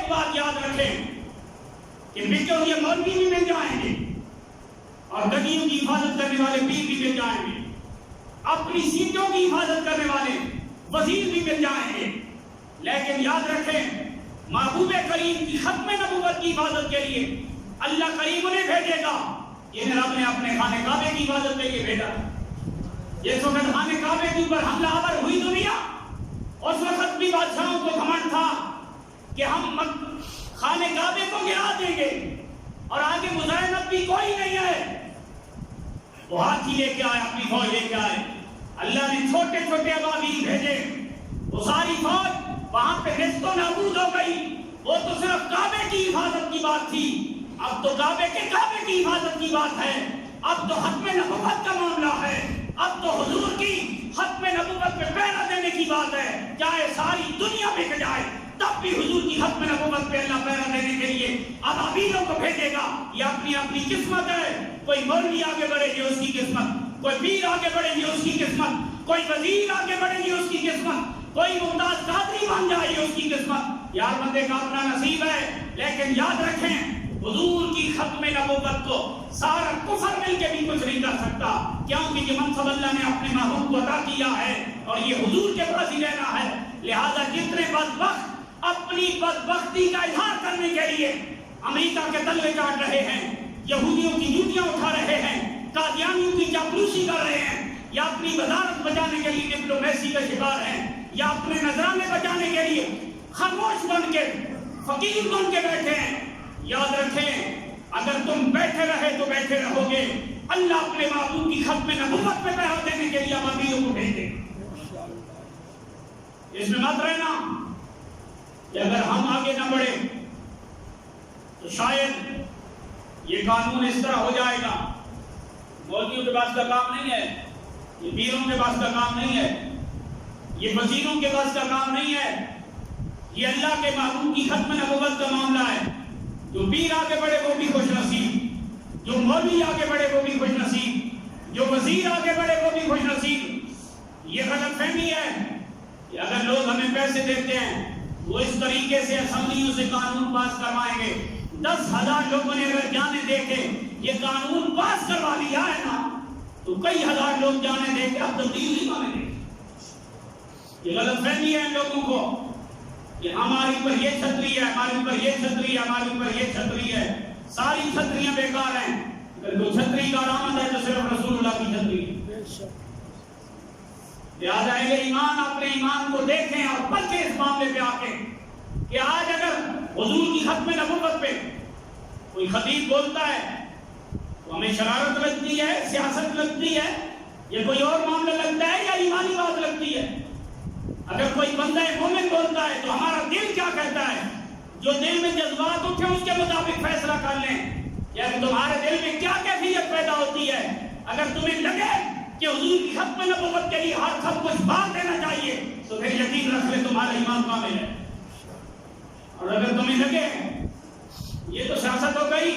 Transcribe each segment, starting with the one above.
ایک بات یاد رکھیں کہ بچوں یہ مولوی بھی مل جائیں گے اور گدیوں کی حفاظت کرنے والے پیر بھی مل جائیں گے، اپنی سیٹوں کی حفاظت کرنے والے وزیر بھی مل جائیں گے، لیکن یاد رکھیں محبوب کریم کی ختم نبوت کی حفاظت کے لیے اللہ کریم انہیں بھیجے گا جنہیں رب نے اپنے خانہ کعبے کی حفاظت کے لیے بھیجا۔ جس وقت خانہ کعبے کے اوپر حملہ آور ہوئی دنیا، اس وقت بھی بادشاہوں کو گھمنڈ تھا کہ ہم خانہ کعبے کو گرا دیں گے اور آگے مزاحمت بھی کوئی نہیں ہے۔ وہ ہاتھی لے کے آئے، اپنی فوج لے کے آئے، اللہ نے چھوٹے چھوٹے ابابیل بھیجے، وہ ساری فوج وہاں پہ نیست و نابود ہو گئی۔ وہ تو صرف کعبے کی حفاظت کی بات تھی، اب تو کعبے کی حفاظت کی بات ہے، اب تو ختم نبوت کا معاملہ ہے، اب تو حضور کی ختم نبوت پہ پہرا دینے کی بات ہے، چاہے ساری دنیا بک جائے تب بھی حضور کی ختم نبوت پہ اللہ پہرا دینے کے لیے ابابیلوں کو بھیجے گا۔ یہ اپنی اپنی قسمت ہے، کوئی مولوی آگے بڑھے گی اس کی قسمت، کوئی پیر آگے بڑھے گی اس کی قسمت، کوئی وزیر آگے بڑھے گی اس کی قسمت، کوئی ممتاز قادری بن جائے گی اس کی قسمت، یار بندے کا اپنا نصیب ہے۔ لیکن یاد رکھیں حضور کی ختم نبوت کو سارا کفر مل کے بھی کچھ نہیں کر سکتا، کیونکہ یہ منصب اللہ نے اپنے محبوب کو عطا کیا ہے اور یہ حضور کے پاس ہی رہنا ہے۔ لہذا جتنے بدبخت اپنی بدبختی کا اظہار کرنے کے لیے امریکہ کے تلوے کاٹ رہے ہیں، یہودیوں کی جوتیاں اٹھا رہے ہیں، قادیانیوں کی چاپلوسی کر رہے ہیں، یا اپنی وزارت بچانے کے لیے ڈپلومیسی کا شکار ہیں، یا اپنے نذرانے بچانے کے لیے خاموش بن کے فقیر بن کے بیٹھے ہیں، یاد رکھیں اگر تم بیٹھے رہے تو بیٹھے رہو گے، اللہ اپنے محبوب کی ختم نبوت میں پہرا دینے کے لیے ابابیلوں کو بھیج دے۔ اس میں مت رہنا کہ اگر ہم آگے نہ بڑھے تو شاید یہ قانون اس طرح ہو جائے گا۔ مولویوں کے پاس کا کام نہیں ہے، یہ پیروں کے پاس کا کام نہیں ہے، یہ وزیروں کے پاس کا کام نہیں ہے، یہ اللہ کے محبوب کی ختم نبوت کا معاملہ ہے۔ جو پیر آگے بڑھے وہ بھی خوش نصیب، جو مولوی آگے بڑھے وہ بھی خوش نصیب، جو وزیر آگے بڑھے وہ بھی خوش نصیب۔ یہ غلط فہمی ہے کہ اگر لوگ ہمیں پیسے دیتے ہیں وہ اس طریقے سے اسمبلیوں سے قانون پاس کروائیں گے۔ 10,000 لوگوں نے اگر جانے دے کے یہ قانون پاس کروا لیا ہے نا تو کئی ہزار لوگ جانے دے کے اب تبدیل نہیں مانیں گے۔ یہ غلط فہمی ہے ان لوگوں کو کہ ہمارے اوپر یہ چھتری ہے، ہمارے اوپر یہ چھتری ہے، ہمارے اوپر یہ چھتری ہے، ساری چھتریاں بیکار ہیں۔ اگر کوئی چھتری کا علامت ہے تو صرف رسول اللہ کی چھتری ہے۔ لہٰذا اہل ایمان اپنے ایمان کو دیکھیں اور پرکھیں اس معاملے پہ آ کے کہ آج اگر حضور کی ختم نبوت پہ کوئی خطیب بولتا ہے تو ہمیں شرارت لگتی ہے، سیاست لگتی ہے، یا کوئی اور معاملہ لگتا ہے، یا ایمانی بات لگتی ہے۔ اگر کوئی بندہ مومن بولتا ہے تو ہمارا دل کیا کہتا ہے؟ جو دل میں جذبات اٹھے اس کے مطابق فیصلہ کر لیں، یا تمہارے دل میں کیا کیفیت پیدا ہوتی ہے؟ اگر تمہیں لگے کہ حضور کی ختم نبوت کے لیے ہر سب کچھ بات دینا چاہیے تو پھر یقین رکھ لے تمہارا ایمان کامل ہے، اور اگر تمہیں لگے یہ تو سیاست ہو گئی،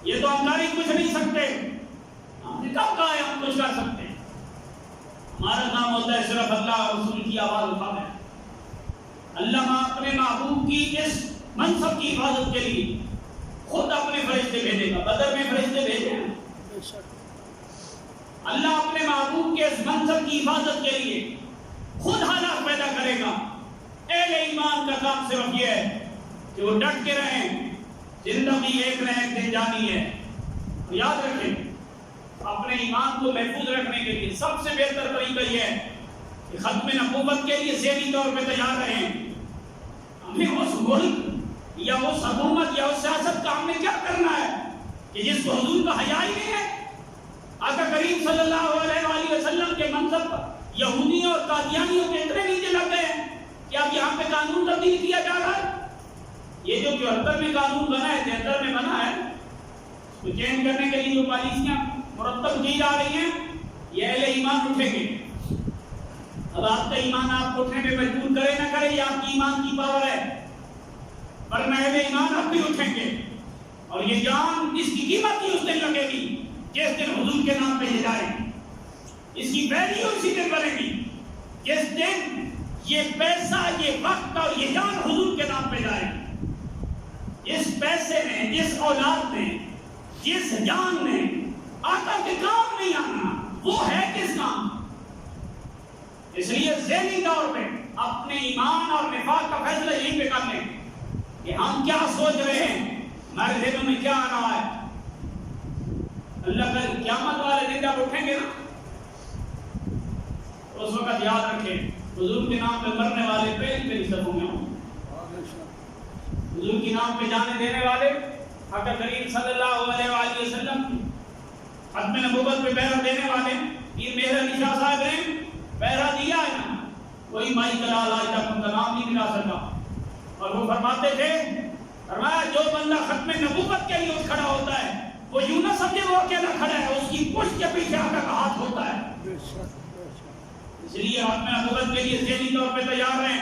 یہ تو ہم کاری کچھ نہیں سکتے، ہم نے کب کہا ہے ہم کچھ کر سکتے ہیں؟ ہمارا کام ہوتا ہے صرف اللہ اور رسول کی آواز اٹھانا ہے۔ اللہ اپنے محبوب کی اس منصب کی حفاظت کے لیے خود اپنے فرشتے بھیجے گا۔ بدر میں فرشتے بھیجے ہیں، اللہ اپنے محبوب کے اس منصب کی حفاظت کے لیے خود حالات پیدا کرے گا۔ اہل ایمان کا کام صرف یہ ہے کہ وہ ڈٹ کے رہیں، زندگی ایک نہ ایک دن جانی ہے۔ یاد رکھیں اپنے ایمان کو محفوظ رکھنے کے لیے سب سے بہتر طریقہ یہ ہے کہ ختم نبوت کے لیے ذہنی طور پہ تیار رہیں۔ ہمیں اس ملک یا اس حکومت یا اس سیاست کا ہم نے کیا کرنا ہے کہ جس کو حضور کا حیا ہی نہیں ہے؟ آقا کریم صلی اللہ علیہ وآلہ وسلم کے منصب پر یہودیوں اور قادیانیوں کے اتنے نیچے لگ گئے ہیں کہ اب یہاں پہ قانون تبدیل کیا جا رہا ہے۔ یہ جو 74 میں قانون بنا ہے، 73 میں بنا ہے، تو چینج کرنے کے لیے جو پالیسیاں مرتب کی جا رہی ہیں، یہ اہل ایمان اٹھیں گے۔ اب آپ کا ایمان آپ کو اٹھنے میں مجبور کرے نہ کرے، یہ آپ کی ایمان کی پاور ہے، ورنہ اہل ایمان اب بھی اٹھیں گے، اور یہ جان اس کی قیمت ہی اس دن لگے گی جس دن حضور کے نام پہ یہ جائے گی۔ اس کی ویلیو اسی دن بنے گی جس دن یہ پیسہ، یہ وقت اور یہ جان حضور کے نام پہ جس اولاد نے، جس جان نے آقا کے کام نہیں آنا، وہ ہے کس کام؟ اس لیے ذہنی طور پہ اپنے ایمان اور نفاق کا فیصلہ یہیں پہ کر لیں کہ ہم کیا سوچ رہے ہیں، ہمارے ذہنوں میں کیا آ رہا ہے۔ اللہ کا قیامت والے دن جب اٹھیں گے نا، اس وقت یاد رکھیں حضور کے نام پہ مرنے والے پہلی صفوں میں ہوں، حضور کے نام پہ جانے دینے والے آقا کریم صلی اللہ علیہ وآلہ وسلم ختم نبوت پہ بیعت دینے والے یہ میرا نشاء صاحب نے بیعت دیا ہے نا، کوئی مائی کلال آج تک ان کا نام نہیں ملا سکا۔ اور وہ فرماتے تھے، فرمایا جو بندہ ختم نبوت کے لیے اٹھ کھڑا ہوتا ہے وہ یوں نہ سمجھے وہ اکیلا کھڑا ہے، اس کی پشت کے پیچھے آقا کا ہاتھ ہوتا ہے۔ اس لیے ختم نبوت کے لیے ذہنی طور پہ تیار ہیں،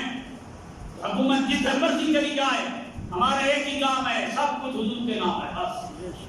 حکومت جس مرضی چلی جائے، ہمارا ایک ہی کام ہے، سب کچھ حضور کے نام ہے بس۔